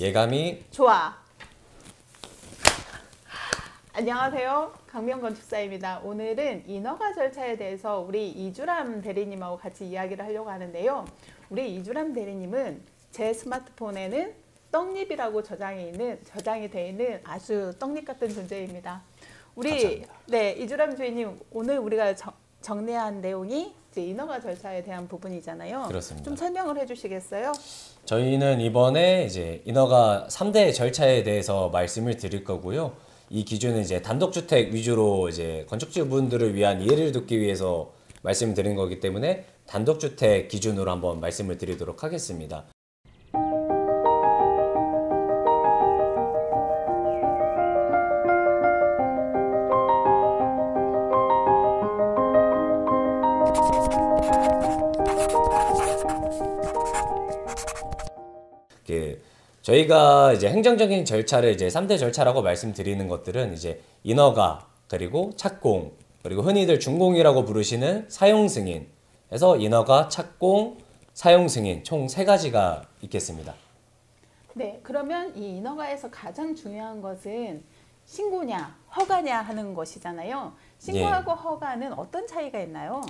예감이 좋아. 안녕하세요. 강명건축사입니다. 오늘은 인허가 절차에 대해서 우리 이주람 대리님하고 같이 이야기를 하려고 하는데요. 우리 이주람 대리님은 제 스마트폰에는 떡잎이라고 저장이 되어 있는 아주 떡잎 같은 존재입니다. 우리 이주람 주인님, 오늘 우리가 정리한 내용이 이제 인허가 절차에 대한 부분이잖아요. 그렇습니다. 좀 설명을 해주시겠어요? 저희는 이번에 이제 인허가 3대 절차에 대해서 말씀을 드릴 거고요. 이 기준은 이제 단독주택 위주로 이제 건축주분들을 위한 이해를 돕기 위해서 말씀을 드린 거기 때문에 단독주택 기준으로 한번 말씀을 드리도록 하겠습니다. 저희가 이제 행정적인 절차를 이제 3대 절차라고 말씀드리는 것들은 이제 인허가, 그리고 착공, 그리고 흔히들 준공이라고 부르시는 사용 승인. 해서 인허가, 착공, 사용 승인 총 3가지가 있겠습니다. 네, 그러면 이 인허가에서 가장 중요한 것은 신고냐, 허가냐 하는 것이잖아요. 신고하고 허가는 어떤 차이가 있나요?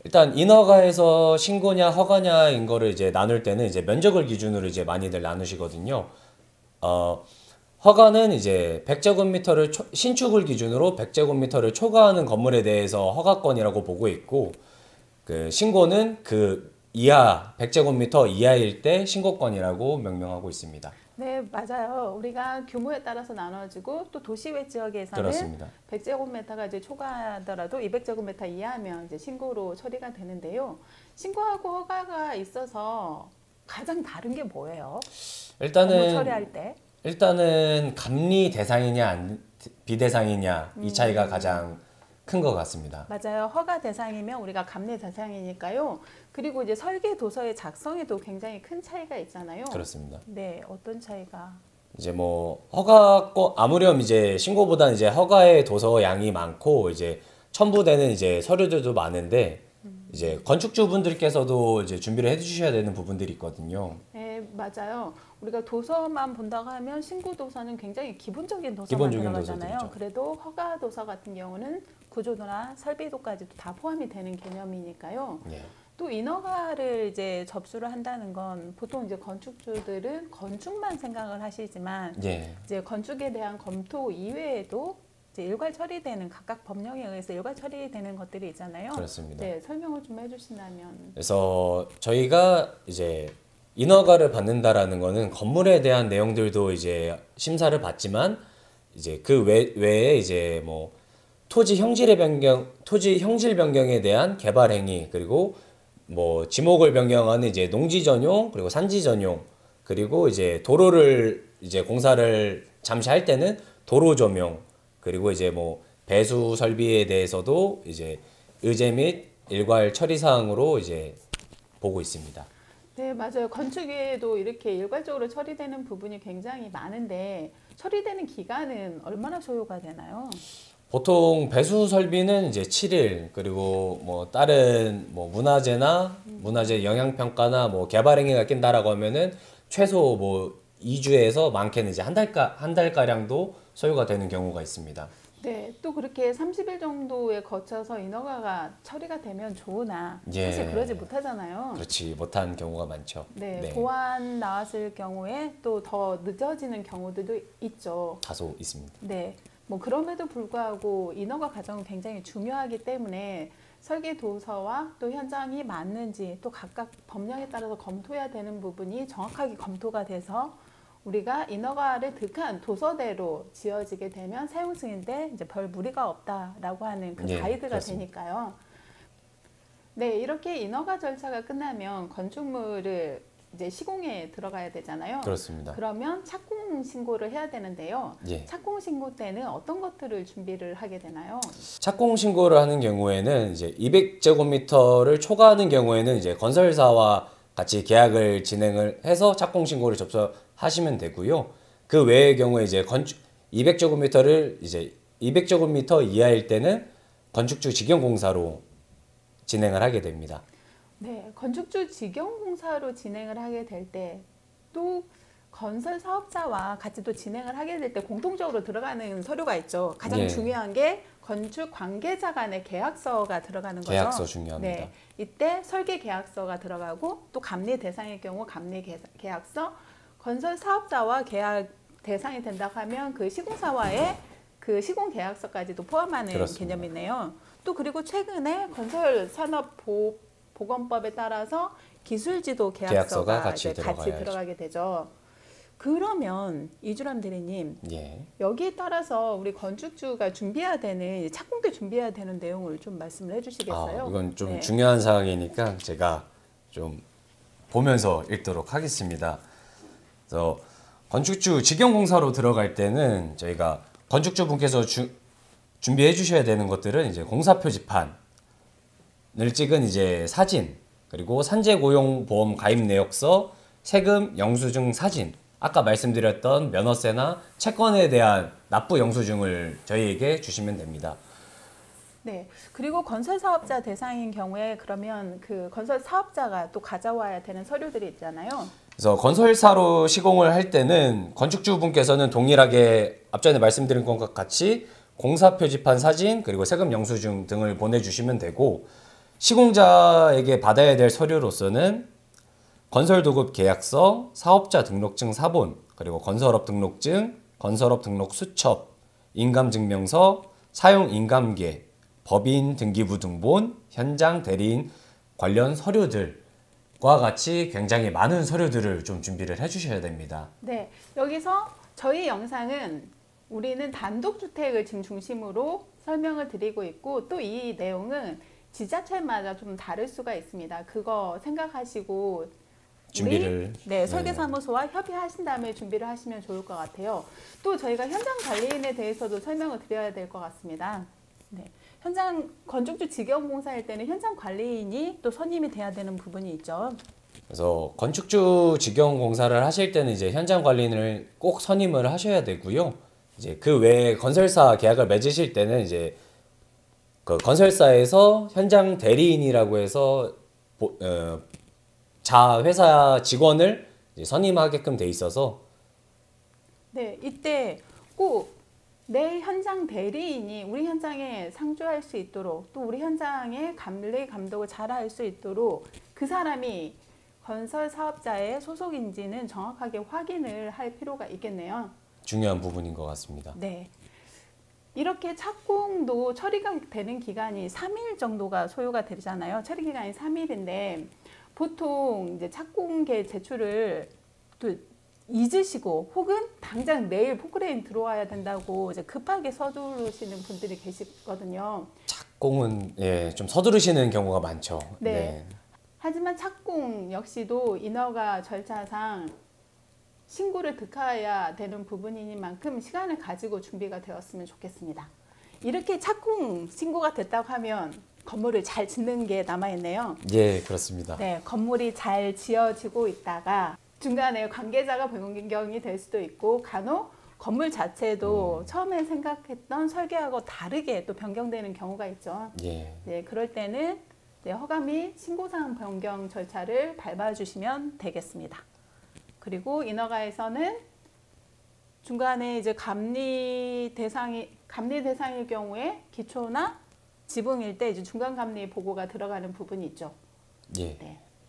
일단 인허가에서 신고냐 허가냐인 거를 이제 나눌 때는 이제 면적을 기준으로 이제 많이들 나누시거든요. 허가는 이제 100제곱미터를 신축을 기준으로 100제곱미터를 초과하는 건물에 대해서 허가권이라고 보고 있고, 그 신고는 그 이하 100제곱미터 이하일 때 신고권이라고 명명하고 있습니다. 네, 맞아요. 우리가 규모에 따라서 나눠지고 또 도시외 지역에서는 그렇습니다. 100제곱미터가 이제 초과하더라도 200제곱미터 이하면 이제 신고로 처리가 되는데요. 신고하고 허가가 있어서 가장 다른 게 뭐예요? 건물 처리할 때? 일단은 감리 대상이냐 비대상이냐 이 차이가 가장 큰 것 같습니다. 맞아요. 허가 대상이면 우리가 감리 대상이니까요. 그리고 이제 설계 도서의 작성에도 굉장히 큰 차이가 있잖아요. 그렇습니다. 네, 어떤 차이가? 이제 뭐 허가권 아무렴 이제 신고보다는 이제 허가의 도서 양이 많고 이제 첨부되는 이제 서류들도 많은데 이제 건축주분들께서도 이제 준비를 해주셔야 되는 부분들이 있거든요. 네, 맞아요. 우리가 도서만 본다고 하면 신고 도서는 굉장히 기본적인 도서만 들어가잖아요. 그래도 허가 도서 같은 경우는 구조도나 설비도까지도 다 포함이 되는 개념이니까요. 예. 또 인허가를 이제 접수를 한다는 건 보통 이제 건축주들은 건축만 생각을 하시지만 이제 건축에 대한 검토 이외에도 이제 일괄 처리되는 각각 법령에 의해서 일괄 처리되는 것들이 있잖아요. 그렇습니다. 네, 설명을 좀 해주신다면. 그래서 저희가 이제 인허가를 받는다라는 거는 건물에 대한 내용들도 이제 심사를 받지만 이제 그 외에 이제 뭐 토지 형질 변경에 대한 개발 행위, 그리고 뭐 지목을 변경하는 이제 농지 전용, 그리고 산지 전용, 그리고 이제 도로를 이제 공사를 잠시 할 때는 도로 조명, 그리고 이제 뭐 배수 설비에 대해서도 이제 의제 및 일괄 처리 사항으로 이제 보고 있습니다. 네, 맞아요. 건축에도 이렇게 일괄적으로 처리되는 부분이 굉장히 많은데 처리되는 기간은 얼마나 소요가 되나요? 보통 배수 설비는 이제 7일, 그리고 뭐 다른 뭐 문화재 영향평가나 뭐 개발 행위가 낀다라고 하면은 최소 뭐 2주에서 많게는 이제 한 달가량도 소요가 되는 경우가 있습니다. 네, 또 그렇게 30일 정도에 거쳐서 인허가가 처리가 되면 좋으나 사실 그러지 못하잖아요. 그렇지, 못한 경우가 많죠. 네, 보완 나왔을 경우에 또 더 늦어지는 경우들도 있죠. 다소 있습니다. 네, 뭐 그럼에도 불구하고 인허가 과정은 굉장히 중요하기 때문에 설계 도서와 또 현장이 맞는지 또 각각 법령에 따라서 검토해야 되는 부분이 정확하게 검토가 돼서 우리가 인허가를 득한 도서대로 지어지게 되면 사용 승인 때 이제 별 무리가 없다라고 하는 그 가이드가 그렇습니다. 되니까요. 네, 이렇게 인허가 절차가 끝나면 건축물을 이제 시공에 들어가야 되잖아요. 그렇습니다. 그러면 착공 신고를 해야 되는데요. 착공 신고 때는 어떤 것들을 준비를 하게 되나요? 착공 신고를 하는 경우에는 이제 200제곱미터를 초과하는 경우에는 이제 건설사와 같이 계약을 진행을 해서 착공 신고를 접수하시면 되고요. 그 외의 경우에 이제 200제곱미터 이하일 때는 건축주 직영공사로 진행을 하게 됩니다. 네, 건축주 직영공사로 진행을 하게 될 때 또 건설 사업자와 같이 또 진행을 하게 될 때 공통적으로 들어가는 서류가 있죠. 가장 예. 중요한 게 건축 관계자 간의 계약서가 들어가는 거죠. 계약서 중요합니다. 네, 이때 설계 계약서가 들어가고 또 감리 대상의 경우 감리 계약서, 건설 사업자와 계약 대상이 된다고 하면 그 시공사와의 그 시공 계약서까지도 포함하는 그렇습니다. 개념이네요. 또 그리고 최근에 건설산업보건법에 따라서 기술지도 계약서가 같이 이제 같이 들어가야죠. 들어가게 되죠. 그러면 이주람 대리님, 예. 여기에 따라서 우리 건축주가 준비해야 되는 착공때 준비해야 되는 내용을 좀 말씀을 해주시겠어요? 이건 좀 네. 중요한 사항이니까 제가 좀 보면서 읽도록 하겠습니다. 그래서 건축주 직영공사로 들어갈 때는 저희가 건축주분께서 준비해 주셔야 되는 것들은 이제 공사 표지판을 찍은 이제 사진, 그리고 산재고용보험 가입 내역서, 세금 영수증 사진, 아까 말씀드렸던 면허세나 채권에 대한 납부 영수증을 저희에게 주시면 됩니다. 네. 그리고 건설 사업자 대상인 경우에 그러면 그 건설 사업자가 또 가져와야 되는 서류들이 있잖아요. 그래서 건설사로 시공을 할 때는 건축주분께서는 동일하게 앞전에 말씀드린 것과 같이 공사 표지판 사진, 그리고 세금 영수증 등을 보내주시면 되고, 시공자에게 받아야 될 서류로서는 건설도급 계약서, 사업자 등록증 사본, 그리고 건설업 등록증, 건설업 등록 수첩, 인감증명서, 사용 인감계, 법인 등기부 등본, 현장 대리인 관련 서류들과 같이 굉장히 많은 서류들을 좀 준비를 해주셔야 됩니다. 네. 여기서 저희 영상은 우리는 단독주택을 지금 중심으로 설명을 드리고 있고 또 이 내용은 지자체마다 좀 다를 수가 있습니다. 그거 생각하시고 준비를 네, 설계사무소와 협의하신 다음에 준비를 하시면 좋을 것 같아요. 또 저희가 현장 관리인에 대해서도 설명을 드려야 될 것 같습니다. 네, 현장 건축주 직영공사일 때는 현장 관리인이 또 선임이 돼야 되는 부분이 있죠. 그래서 건축주 직영공사를 하실 때는 이제 현장 관리인을 꼭 선임을 하셔야 되고요. 이제 그 외에 건설사 계약을 맺으실 때는 이제 그 건설사에서 현장 대리인이라고 해서 회사 직원을 이제 선임하게끔 돼 있어서 네, 이때 꼭 내 현장 대리인이 우리 현장에 상주할 수 있도록 또 우리 현장의 관리 감독을 잘 할 수 있도록 그 사람이 건설 사업자의 소속인지는 정확하게 확인을 할 필요가 있겠네요. 중요한 부분인 것 같습니다. 네. 이렇게 착공도 처리가 되는 기간이 3일 정도가 소요가 되잖아요. 처리 기간이 3일인데 보통 이제 착공계 제출을 또 잊으시고 혹은 당장 내일 포크레인 들어와야 된다고 이제 급하게 서두르시는 분들이 계시거든요. 착공은 좀 서두르시는 경우가 많죠. 네. 하지만 착공 역시도 인허가 절차상 신고를 득하여야 되는 부분이니만큼 시간을 가지고 준비가 되었으면 좋겠습니다. 이렇게 착공 신고가 됐다고 하면 건물을 잘 짓는 게 남아있네요. 예, 그렇습니다. 네, 건물이 잘 지어지고 있다가 중간에 관계자가 변경이 될 수도 있고 간혹 건물 자체도 처음에 생각했던 설계하고 다르게 또 변경되는 경우가 있죠. 예. 네, 그럴 때는 허가 및 신고사항 변경 절차를 밟아주시면 되겠습니다. 그리고 인허가에서는 중간에 이제 감리 대상일 경우에 기초나 지붕일 때 이제 중간 감리 보고가 들어가는 부분이 있죠. 예.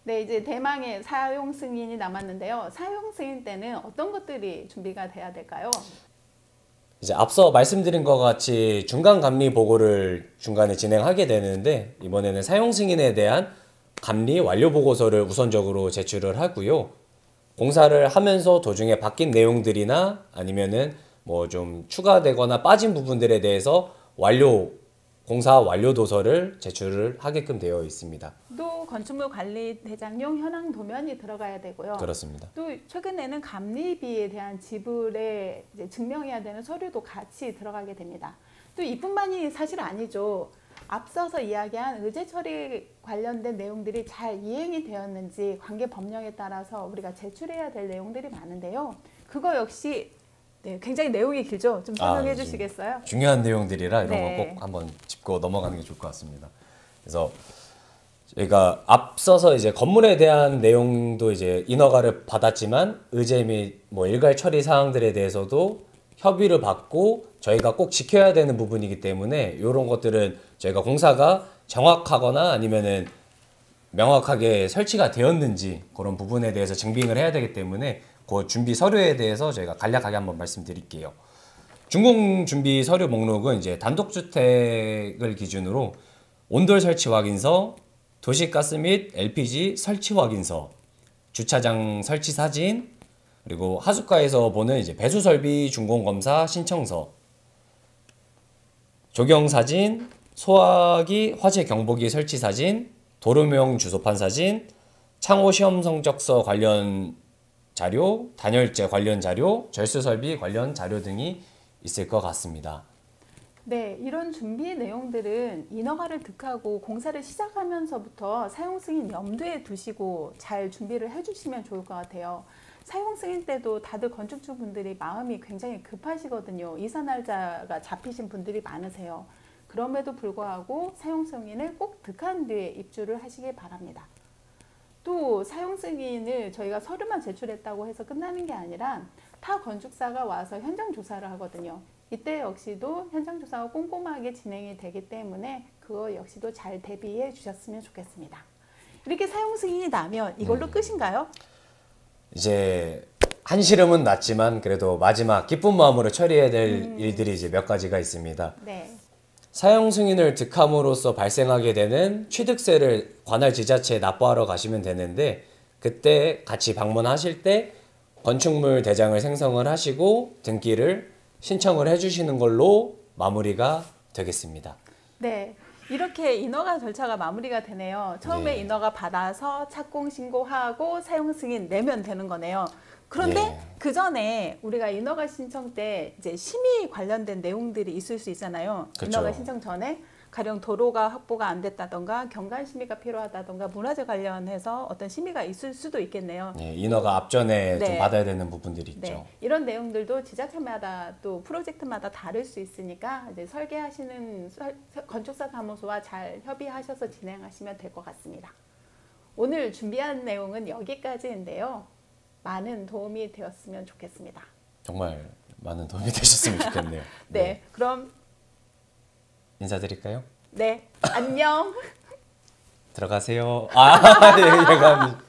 네, 이제 대망의 사용 승인이 남았는데요. 사용 승인 때는 어떤 것들이 준비가 돼야 될까요? 이제 앞서 말씀드린 것 같이 중간 감리 보고를 중간에 진행하게 되는데 이번에는 사용 승인에 대한 감리 완료 보고서를 우선적으로 제출을 하고요. 공사를 하면서 도중에 바뀐 내용들이나 아니면은 뭐 좀 추가되거나 빠진 부분들에 대해서 공사 완료 도서를 제출을 하게끔 되어 있습니다. 또 건축물 관리 대장용 현황 도면이 들어가야 되고요. 그렇습니다. 또 최근에는 감리비에 대한 지불에 이제 증명해야 되는 서류도 같이 들어가게 됩니다. 또 이뿐만이 사실 아니죠. 앞서서 이야기한 의제 처리 관련된 내용들이 잘 이행이 되었는지 관계 법령에 따라서 우리가 제출해야 될 내용들이 많은데요. 그거 역시 굉장히 내용이 길죠. 좀 설명해 주시겠어요? 중요한 내용들이라 이런 네. 거 꼭 한번 짚고 넘어가는 게 좋을 것 같습니다. 그래서 저희가 앞서서 이제 건물에 대한 내용도 이제 인허가를 받았지만 의제 및 뭐 일괄 처리 사항들에 대해서도 협의를 받고 저희가 꼭 지켜야 되는 부분이기 때문에 이런 것들은 저희가 공사가 정확하거나 아니면은 명확하게 설치가 되었는지 그런 부분에 대해서 증빙을 해야 되기 때문에 그 준비 서류에 대해서 저희가 간략하게 한번 말씀드릴게요. 준공 준비 서류 목록은 이제 단독주택을 기준으로 온돌 설치 확인서, 도시가스 및 LPG 설치 확인서, 주차장 설치 사진, 그리고 하수과에서 보는 이제 배수 설비 준공 검사 신청서, 조경 사진, 소화기 화재 경보기 설치 사진, 도로명 주소판 사진, 창호 시험 성적서 관련 자료, 단열재 관련 자료, 절수 설비 관련 자료 등이 있을 것 같습니다. 네, 이런 준비 내용들은 인허가를 득하고 공사를 시작하면서부터 사용 승인 염두에 두시고 잘 준비를 해주시면 좋을 것 같아요. 사용 승인 때도 다들 건축주분들이 마음이 굉장히 급하시거든요. 이사 날짜가 잡히신 분들이 많으세요. 그럼에도 불구하고 사용 승인을 꼭 득한 뒤에 입주를 하시길 바랍니다. 또 사용 승인을 저희가 서류만 제출했다고 해서 끝나는 게 아니라 타 건축사가 와서 현장 조사를 하거든요. 이때 역시도 현장 조사가 꼼꼼하게 진행이 되기 때문에 그거 역시도 잘 대비해 주셨으면 좋겠습니다. 이렇게 사용 승인이 나면 이걸로 끝인가요? 이제 한시름은 났지만 그래도 마지막 기쁜 마음으로 처리해야 될 일들이 이제 몇 가지가 있습니다. 네. 사용 승인을 득함으로써 발생하게 되는 취득세를 관할 지자체에 납부하러 가시면 되는데 그때 같이 방문하실 때 건축물 대장을 생성을 하시고 등기를 신청을 해주시는 걸로 마무리가 되겠습니다. 네. 이렇게 인허가 절차가 마무리가 되네요. 처음에 네. 인허가 받아서 착공 신고하고 사용 승인 내면 되는 거네요. 그런데 예. 그 전에 우리가 인허가 신청 때 이제 심의 관련된 내용들이 있을 수 있잖아요. 그쵸. 인허가 신청 전에 가령 도로가 확보가 안 됐다던가 경관 심의가 필요하다던가 문화재 관련해서 어떤 심의가 있을 수도 있겠네요. 예, 인허가 앞전에 좀 네. 받아야 되는 부분들이 있죠. 네, 이런 내용들도 지자체마다 또 프로젝트마다 다를 수 있으니까 이제 설계하시는 건축사 사무소와 잘 협의하셔서 진행하시면 될 것 같습니다. 오늘 준비한 내용은 여기까지인데요. 많은 도움이 되었으면 좋겠습니다. 정말 많은 도움이 되셨으면 좋겠네요. 네, 그럼 인사드릴까요? 네, 안녕. 들어가세요. 아, 네, 얘가